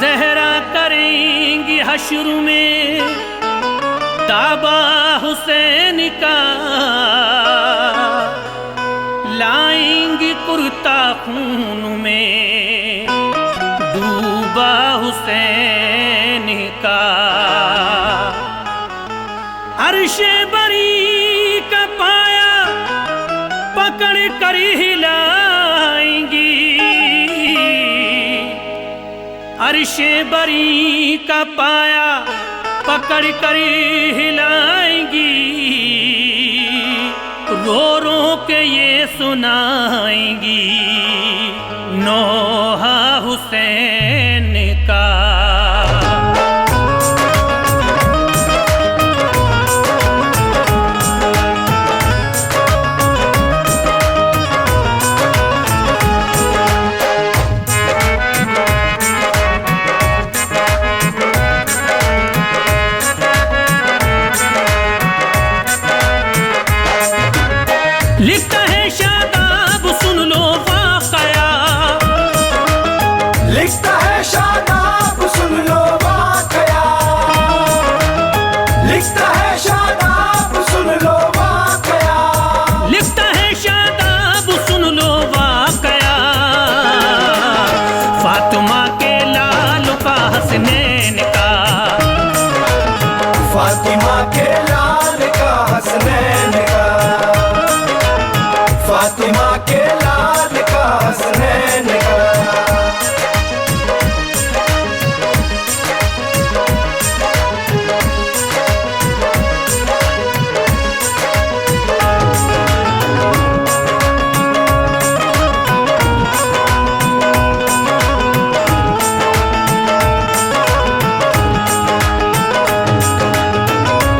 ज़हरा करेंगी हश्र में ताबा हुसैन का, लाएंगी कुर्ता खून में डूबा हुसैन का। अर्शे बरी का पाया पकड़ कर हिलाएंगी, अर्शे बरी का पाया पकड़ कर हिलाएंगी, रो रो के ये सुनाएंगी नौहा हुसैन का। लिखता है शादाब सुन लो वाक़या, लिखता है शादाब सुन लो वाक़या, लिखता है शादाब सुन लो वाक़या, लिखता है शादाब सुन लो वाक़या। फातिमा के लाल का हसनैन का, फातिमा के लाल का हसनैन का, फातिमा के लाल का हसनैन का।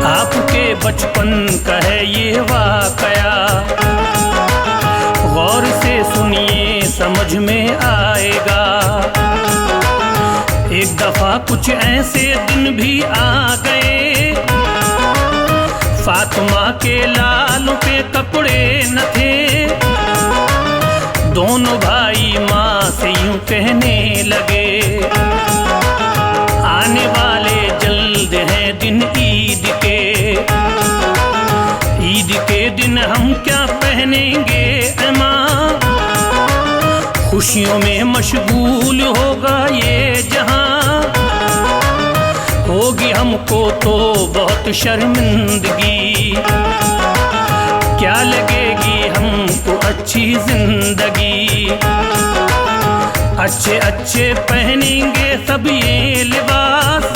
आपके बचपन का है ये वाक़या, गौर से सुनिए समझ में आएगा। एक दफा कुछ ऐसे दिन भी आ गए, फातिमा के लाल पे कपड़े न थे। दोनों भाई माँ से यूं कहने लगे, आने वाले जल्द हैं दिन ईद के, ईद के दिन हम क्या पहनेंगे ऐ माँ। खुशियों में मशगूल होगा ये जहां, होगी हमको तो बहुत शर्मिंदगी। क्या लगेगी हमको अच्छी जिंदगी, अच्छे अच्छे पहनेंगे सब ये लिबास।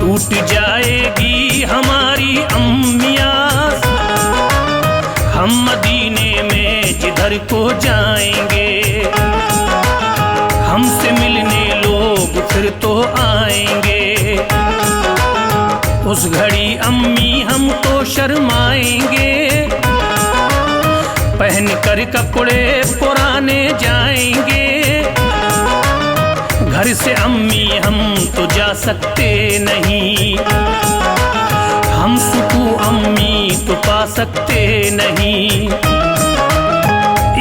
टूट जाएगी हमारी अम्मियास, हम मदीने में जिधर को जाएंगे, हमसे मिलने लोग फिर तो आएंगे। उस घड़ी अम्मी हम तो शर्माएंगे, पहन कर कपड़े पुराने जाएंगे। घर से अम्मी हम तो जा सकते नहीं, हम सुकून अम्मी तो पा सकते नहीं।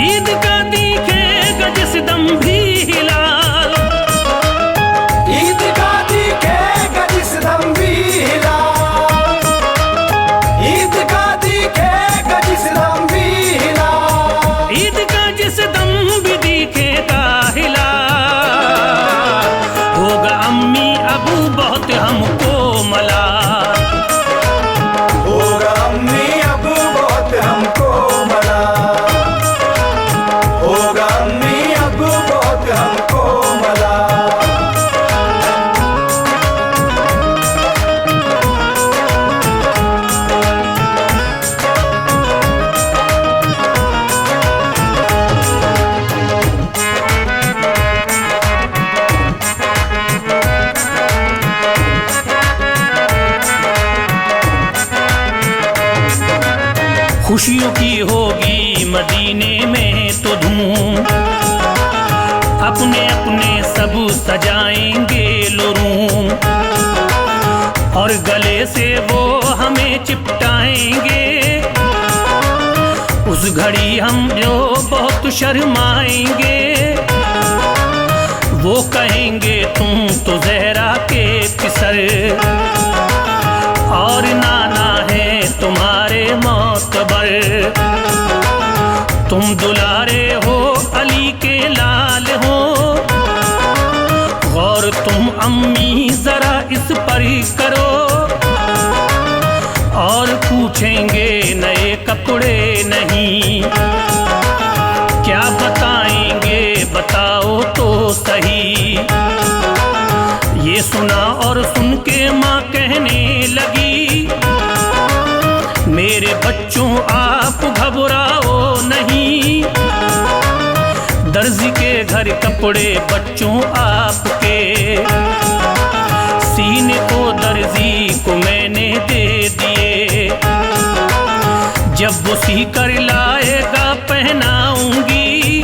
ईद का दिखेगा जिस दम भी हिलाल, ईद का दिखेगा जिस दम भी हिलाल, ईद का दिखेगा जिस दम भी हिलाल, ईद का जिस दम भी दिखेगा हिलाल। होगा अम्मी अबू बहुत हमको मलाल, होगा अम्मी अबू बहुत हमको मलाल, होगा अम्मी अबू बहुत हमको मलाल। खुशियों की होगी मदीने में तो धूम, अपने अपने सब सजाएंगे लो रूम, और गले से वो हमें चिपटाएंगे। घड़ी हम जो बहुत शर्माएंगे, वो कहेंगे तुम तो ज़हरा के किसर, और नाना है तुम्हारे मोतबर। तुम दुलारे हो अली के लाल हो, गौर तुम अम्मी जरा इस पर करो। और पूछेंगे नए कपड़े नहीं, क्या बताएंगे बताओ तो सही। ये सुना और सुन के माँ कहने लगी, मेरे बच्चों आप घबराओ नहीं, दर्जी के घर कपड़े बच्चों आपके, सीने को दर्जी को मैंने दे दिए, जब वो सी कर लाएगा पहनाऊंगी,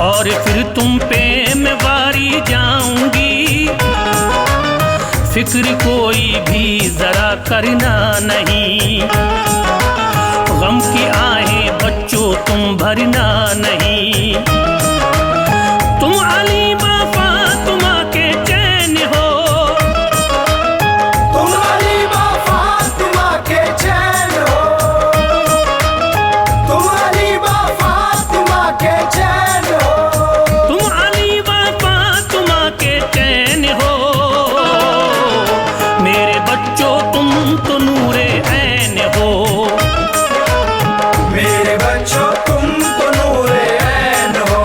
और फिर तुम पे मैं वारी जाऊंगी। फिक्र कोई भी जरा करना नहीं, गम की आहें बच्चों तुम भरना नहीं। तुम अली माँ फातिमा के चैन हो, तुम अली माँ फातिमा के चैन हो, तुम अली माँ फातिमा के चैन हो, तुम अली माँ फातिमा के चैन हो। मेरे बच्चों तुम तो नूरे ऐन हो, मेरे बच्चों तुम तो नूरे ऐन हो,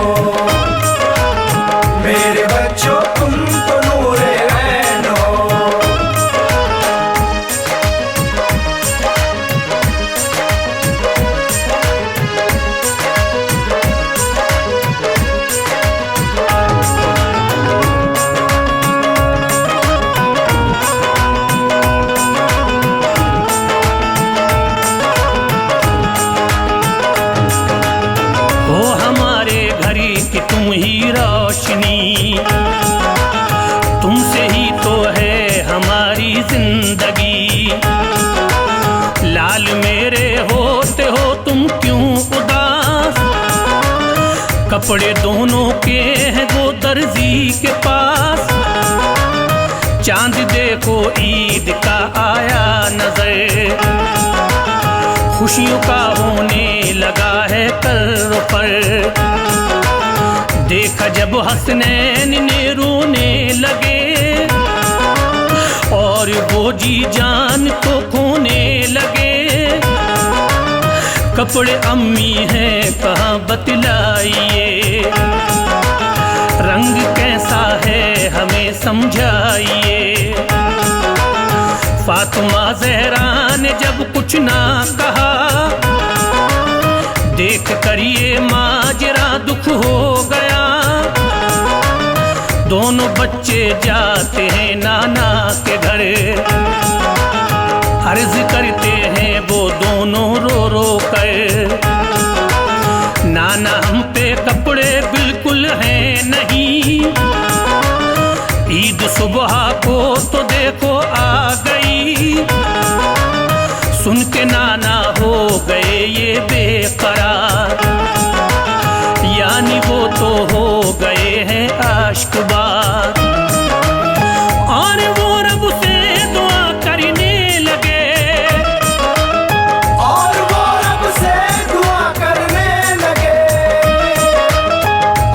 मेरे बच्चों तुम तो नूरे ऐन हो। हो हमारे घर की तुम ही रोशनी, तुमसे ही तो है हमारी जिंदगी। लाल मेरे होते हो तुम क्यों उदास, कपड़े दोनों के हैं वो दर्जी के पास। चांद देखो ईद का आया नजर, खुशियों का होने लगा है कर पर। देखा जब हसनैन ने रोने लगे, और वो जी जान को खोने लगे। कपड़े अम्मी हैं कहाँ बतलाइए, रंग कैसा है हमें समझाइए। फातिमा ज़हरा ने जब कुछ ना कहा, देख कर ये माजरा दुख हो गया। दोनों बच्चे जाते हैं नाना के घर, अर्ज करते हैं वो दोनों रो रो कर, नाना हम पे कपड़े बिल्कुल हैं नहीं। ईद सुबह को तो देखो आ गई, सुन के नाना हो गए ये बेकरार, यानी वो तो हो गए हैं आशिक़बार। और वो रब से दुआ करने लगे, और वो रब से दुआ करने लगे,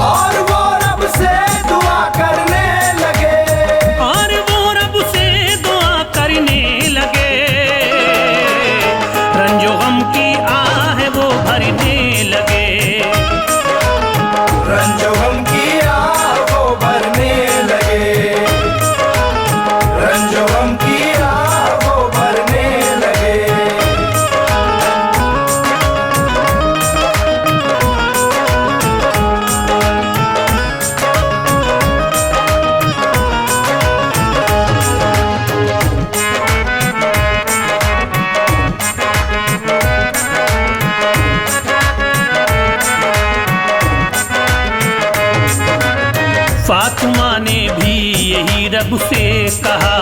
और वो रब से दुआ करने लगे, और वो रब से दुआ करने लगे। रंजो गम की आह वो भरने लगे, रंजो गम की आह वो भरने लगे, रंजो गम की आह वो भरने लगे। फातिमा ने भी यही रब से कहा,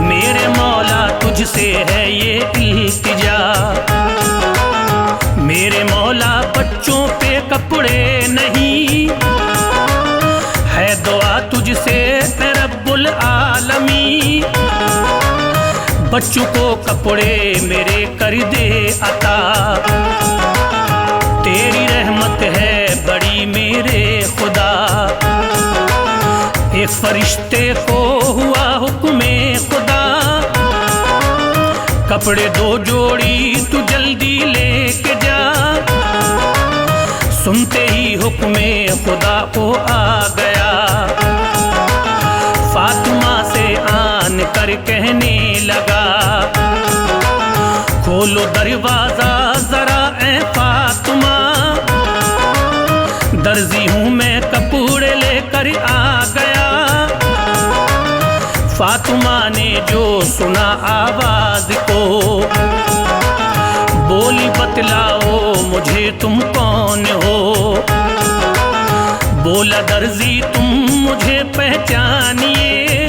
मेरे मौला तुझसे है ये इल्तिजा, बच्चों पे कपड़े नहीं, है दुआ तुझसे रब्बुल आलमी। बच्चों को कपड़े मेरे कर दे अता, तेरी रहमत है बड़ी मेरे खुदा। एक फरिश्ते को हुआ हुक्मे खुदा, कपड़े 2 जोड़ी तू जल्दी लेके जा। सुनते ही हुक्मे खुदा को आ गया, फातिमा से आन कर कहने लगा, खोलो दरवाजा जरा ए फातिमा, दर्जी हूँ मैं कपड़े लेकर आ गया। फातिमा ने जो सुना आवाज को, बोली बतलाओ मुझे तुम कौन हो। बोला दर्जी तुम मुझे पहचानिए,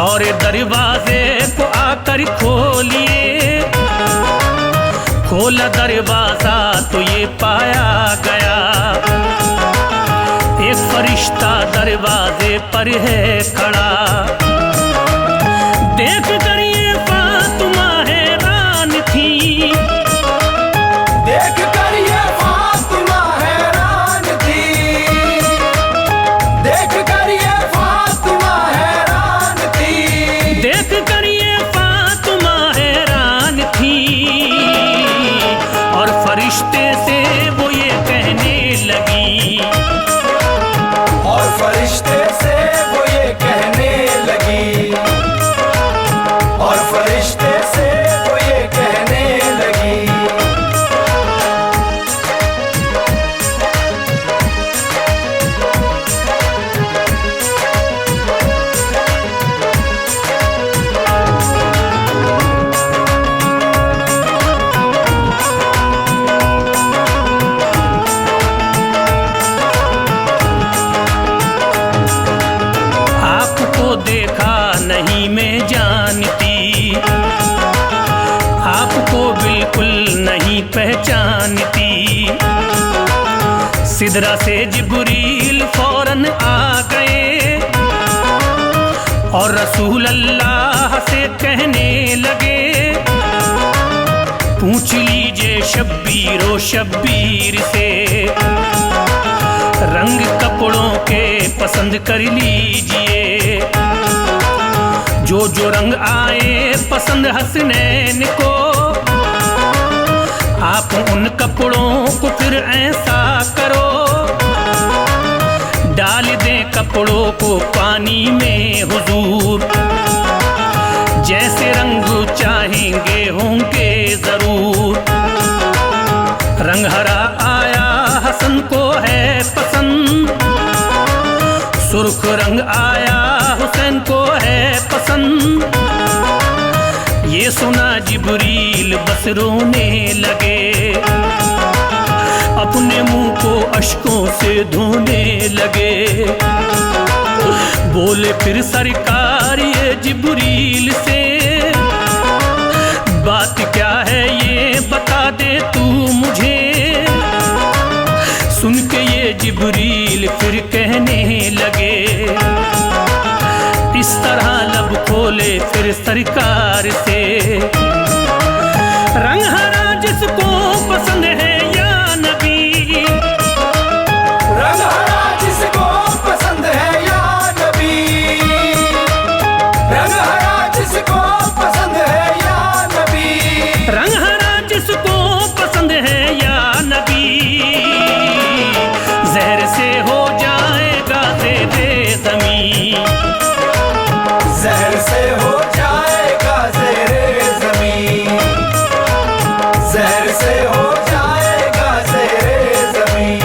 और दरवाजे को आकर खोलिए। खोला दरवाजा तो ये पाया गया, एक फरिश्ता दरवाजे पर है खड़ा। देख कर ये फातिमा हैरान थी, देख कर ये फातिमा हैरान थी, देख कर ये फातिमा हैरान थी, देख कर ये फातिमा हैरान थी। और फरिश्ते से वो ये कहने लगी, और फरिश्ते से वो ये कहने लगी, और फरिश्ते से वो ये कहने लगी। देखा नहीं मैं जानती, आपको बिल्कुल नहीं पहचानती। सिदरा से जिब्रील फौरन आ गए, और रसूल अल्लाह से कहने लगे, पूछ लीजिए शब्बीरो शब्बीर से, रंग कपड़ों के पसंद कर लीजिए। जो जो रंग आए पसंद हसनैन को, आप उन कपड़ों को फिर ऐसा करो, डाल दें कपड़ों को पानी में हुजूर। जैसे रंग चाहेंगे होंगे जरूर। रंग हरा आया हसन को है पसंद, सुर्ख रंग आया हुसैन को है पसंद। ये सुना जिब्रील बस रोने लगे, अपने मुंह को अश्कों से धोने लगे। बोले फिर सरकार ये जिब्रील से, बात क्या है ये बता दे तू मुझे। सुन के ये जिब्रील फिर कहने लगे, इस तरह लब खोले फिर सरकार से, रंग हरा जिसको पसंद है या नबी, रंग हरा जिसको पसंद है या नबी, रंग हरा जिसको पसंद है या नबी, रंग हरा जिसको पसंद है या नबी। जहर से हो जाएगा ज़ेरे ज़मीं, जहर से हो जाएगा ज़ेरे ज़मीं, जहर से हो जाएगा ज़ेरे ज़मीं।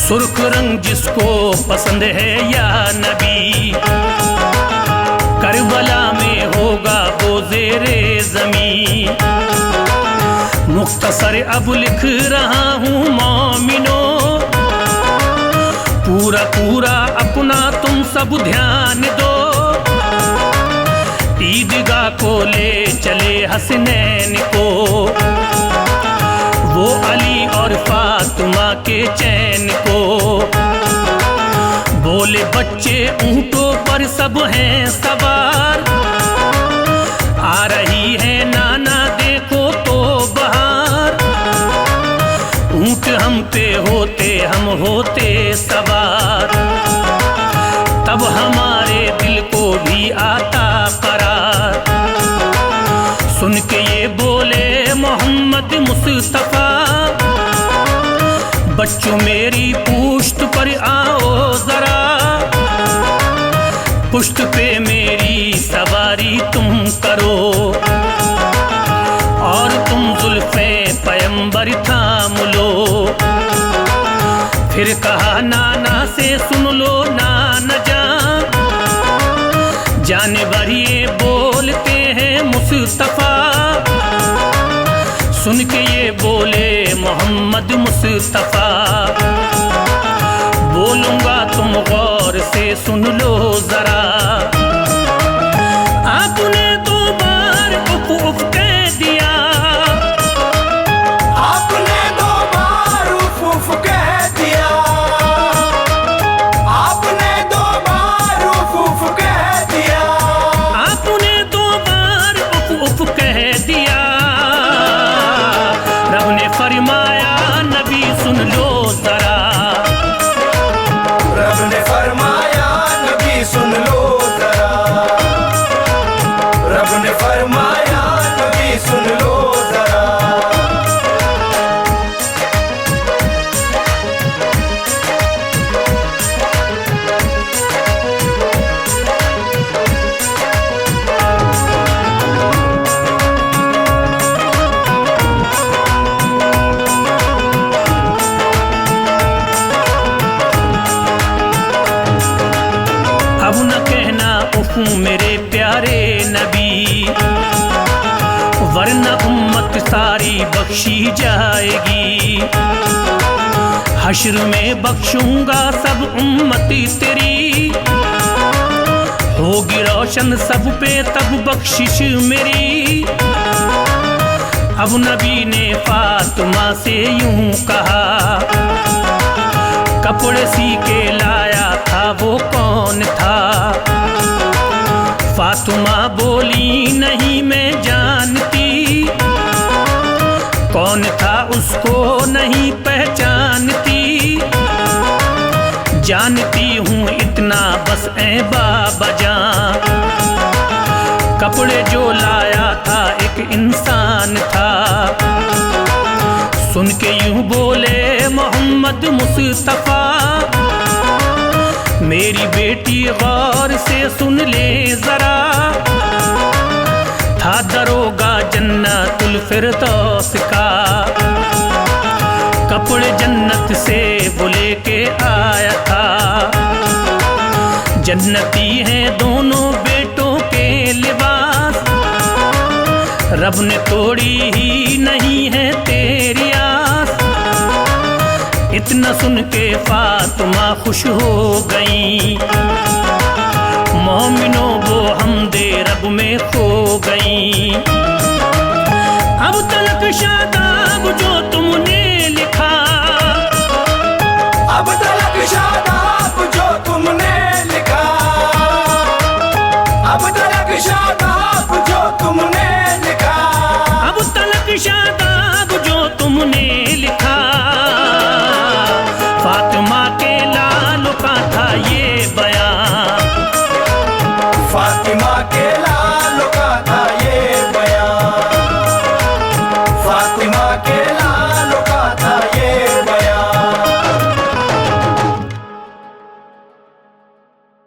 सुर्ख रंग जिसको पसंद है या नबी, करबला में होगा वो ज़ेरे ज़मीं। मुख्तसर अब लिख रहा हूँ मोमिनो, पूरा पूरा अपना तुम सब ध्यान दो। ईदगाह को ले चले हसनैन को, वो अली और फातिमा के चैन को। बोले बच्चे ऊंटों पर सब हैं सवार, आ रही है नाना देखो तो बहार। ऊंट हम पे होते हम होते सवार, तब हमारे दिल को भी आता करार। सुन के ये बोले मोहम्मद मुस्तफा, बच्चों मेरी पुश्त पर आओ जरा। पुश्त पे मेरी सवारी तुम करो, और तुम जुल्फे पैगंबर थाम लो। फिर कहा नाना से सुन लो नाना जान, जानवर ये बोलते हैं मुस्तफा। सुन के ये बोले मोहम्मद मुस्तफा, बोलूंगा तुम गौर से सुन लो जरा। आपने 2 बार उफ उफ कह दिया, आपने 2 बार उफ उफ कह दिया, आपने 2 बार उफ उफ कह दिया, आपने 2 बार उफ उफ कह दिया। रब ने फरमाया नबी सुन लो जरा, रब ने फरमाया नबी सुन लो जरा, रब ने फरमाया नबी सुन लो जरा। अब न कहना उफ मेरे प्यारे नबी, वरना उम्मत सारी बख्शी जाएगी। हश्र में बख्शूंगा सब उम्मती तेरी, होगी रोशन सब पे तब बख्शिश मेरी। अब नबी ने फातिमा से यूं कहा, कपड़े सी के लाया था वो कौन था। फातिमा बोली नहीं मैं जानती, कौन था उसको नहीं पहचानती। जानती हूँ इतना बस ऐ बाबा जान, कपड़े जो लाया था एक इंसान था। सुन के यूं बोले मोहम्मद मुस्तफा, मेरी बेटी गौर से सुन ले जरा। था दरोगा जन्नतुल फिरदौस का, कपड़े जन्नत से वो लेके आया था। जन्नती हैं दोनों बेटों के लिबास, रब ने तोड़ी ही नहीं है तेरी आस। इतना सुन के फातिमा खुश हो गई, मोमिनों वो हमदे रब में खो गई। अब तलक शादा